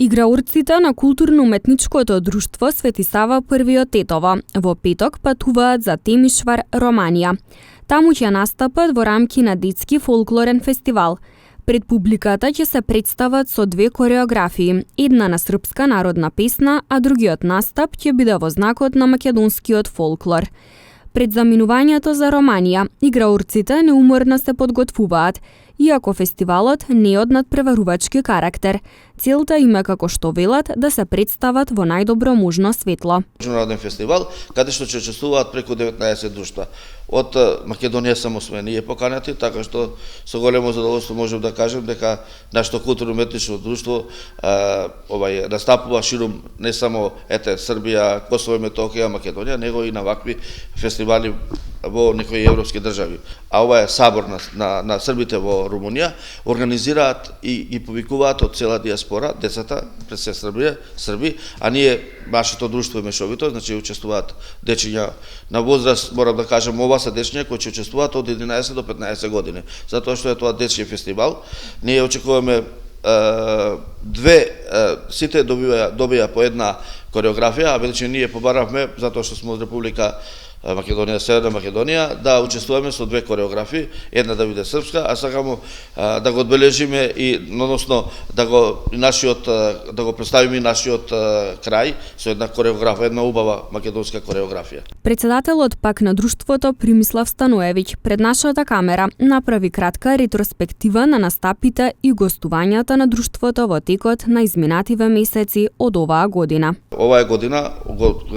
Играурците на културно-уметничкото друштво Свети Сава први од Тетово во петок патуваат за Темишвар, Романија. Таму ќе настапат во рамки на детски фолклорен фестивал. Пред публиката ќе се представат со две кореографии, една на српска народна песна, а другиот настап ќе биде во знакот на македонскиот фолклор. Пред заминувањето за Романија, играурците неуморно се подготвуваат, иако фестивалот не е од надпреварувачки карактер. Целта им е, како што велат, да се представат во најдобро можно светло. Меѓународен фестивал, каде што ќе учествуваат преку 19 друштва. Од Македонија само сме ние поканети, така што со големо задоволство можам да кажем дека нашето културно-уметничко друштво настапува ширум не само Србија, Косово и Метохија, Македонија, него и на вакви фестивали во некои европски држави. А ова е сабор на србите во Румунија, организираат и ги повикуваат од цела диаспора, децата, пред се срби, а ние, нашето друштво е мешовито, значи учествуваат дечиња на возраст, морам да кажем, ова са дечиња кои ќе учествуваат од 11 до 15 години, затоа што е тоа дечји фестивал. Ние очекуваме сите добија по една кореографија, а вече ние побаравме, затоа што сме од Република Македонија, Северна Македонија, да учествуваме со две кореографии, една да биде српска, а сакамо да го одбележиме и односно да го представиме и нашиот крај со една кореографија, една убава македонска кореографија. Председателот пак на друштвото Примислав Станоевиќ пред нашата камера направи кратка ретроспектива на настапите и гостувањата на друштвото во текот на изминативе месеци од оваа година. Оваа година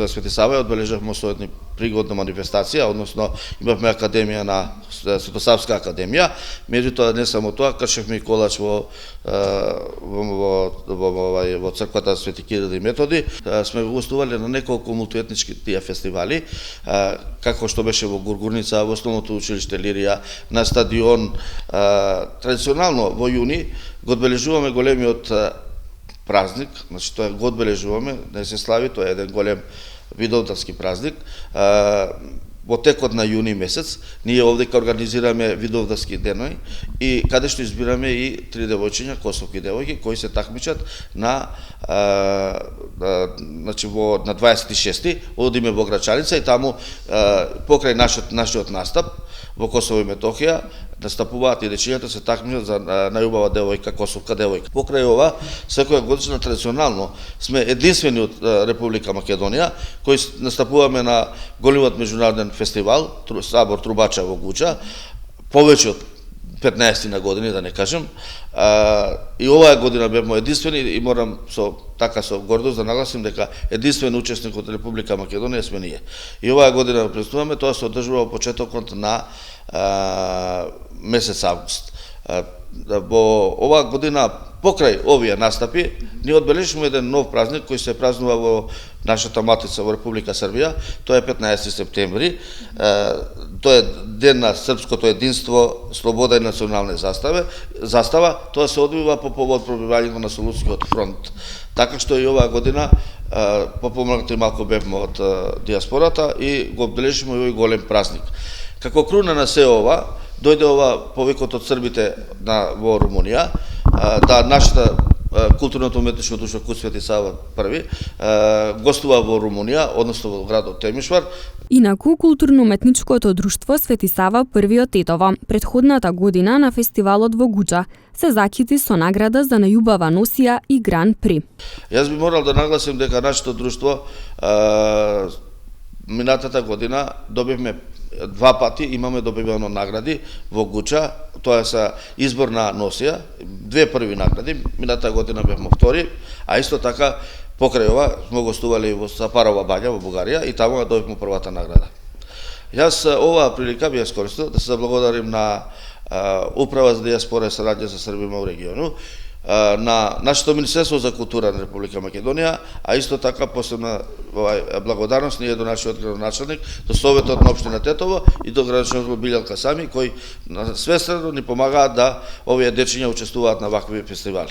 Свети Сава одбележавме со една пригодна манифестација, односно имавме академија на Светосавска академија, меѓутоа не само тоа, кршевме и колач во црквата Свети Кирил и Методи. Сме гостувале на неколку мултиетнички тие фестивали, како што беше во Гургурница, во Основното училиште Лирија, на стадион. Традиционално во јуни го одбележуваме големиот празник, значи тоа го одбележуваме, не се слави, тоа е еден голем Видовдански празник. Во текот на јуни месец ние овде организираме Видовдански денови и каде што избираме и три девојчиња, косовки девојки, кои се такмичат на 26-ти, одиме во Грачаница и таму покрај нашиот настап во Косово и Метохија настапуваат и дечињата се такмичат за најубава девојка, косовка девојка. Покрај ова, секоја годишна традиционално сме единствени од Република Македонија кои настапуваме на големиот меѓународен фестивал, Сабор Трубача во Гуча, повеќе од 15 на години, да не кажем. И оваа година бевме единствени и морам со гордост да нагласим дека единствен учесник од Република Македонија сме ние. И оваа година представуваме, тоа се одржува во почетокот на месец август. Во оваа година, покрај овие настапи, ние одбележивме еден нов празник кој се празнува во нашата матица во Република Србија. Тоа е 15 септември. Тоа е ден на српското единство, слобода и национална застава. Тоа се одвива по повод пробивањето на Солунскиот фронт. Така што и оваа година попомогнати малку бевме од диаспората и го одбележивме овој голем празник. Како круна на се ова, дојде ова повикот од србите во Румунија, да нашата културното уметничко друштво Куц Свети Сава први гостува во Румунија, односно во градот Темишвар. Инаку, културно-уметничкото друштво Свети Сава први од Тетово, предходната година на фестивалот во Гуча, се закити со награда за најубава носија и Гран При. Јас би морал да нагласим дека нашето друштво минатата година добивме два пати, имаме добивано награди во Гуча, тоа се избор на носија, две први награди, минатата година бевме втори, а исто така покрај ова сме гостували во Сапарова бања во Бугарија и таму добивме првата награда. Јас оваа прилика би ја искористил да се заблагодарим на Управа за диаспора и сараѓа за Србима во региону, на нашето Министерство за култура на Република Македонија, а исто така посебна благодарност ние до нашиот градоначалник, до Советот на општина Тетово и до градоначалникот Билјалка Сами, кои свестрено ни помагаат да овие дечиња учествуваат на вакви фестивали.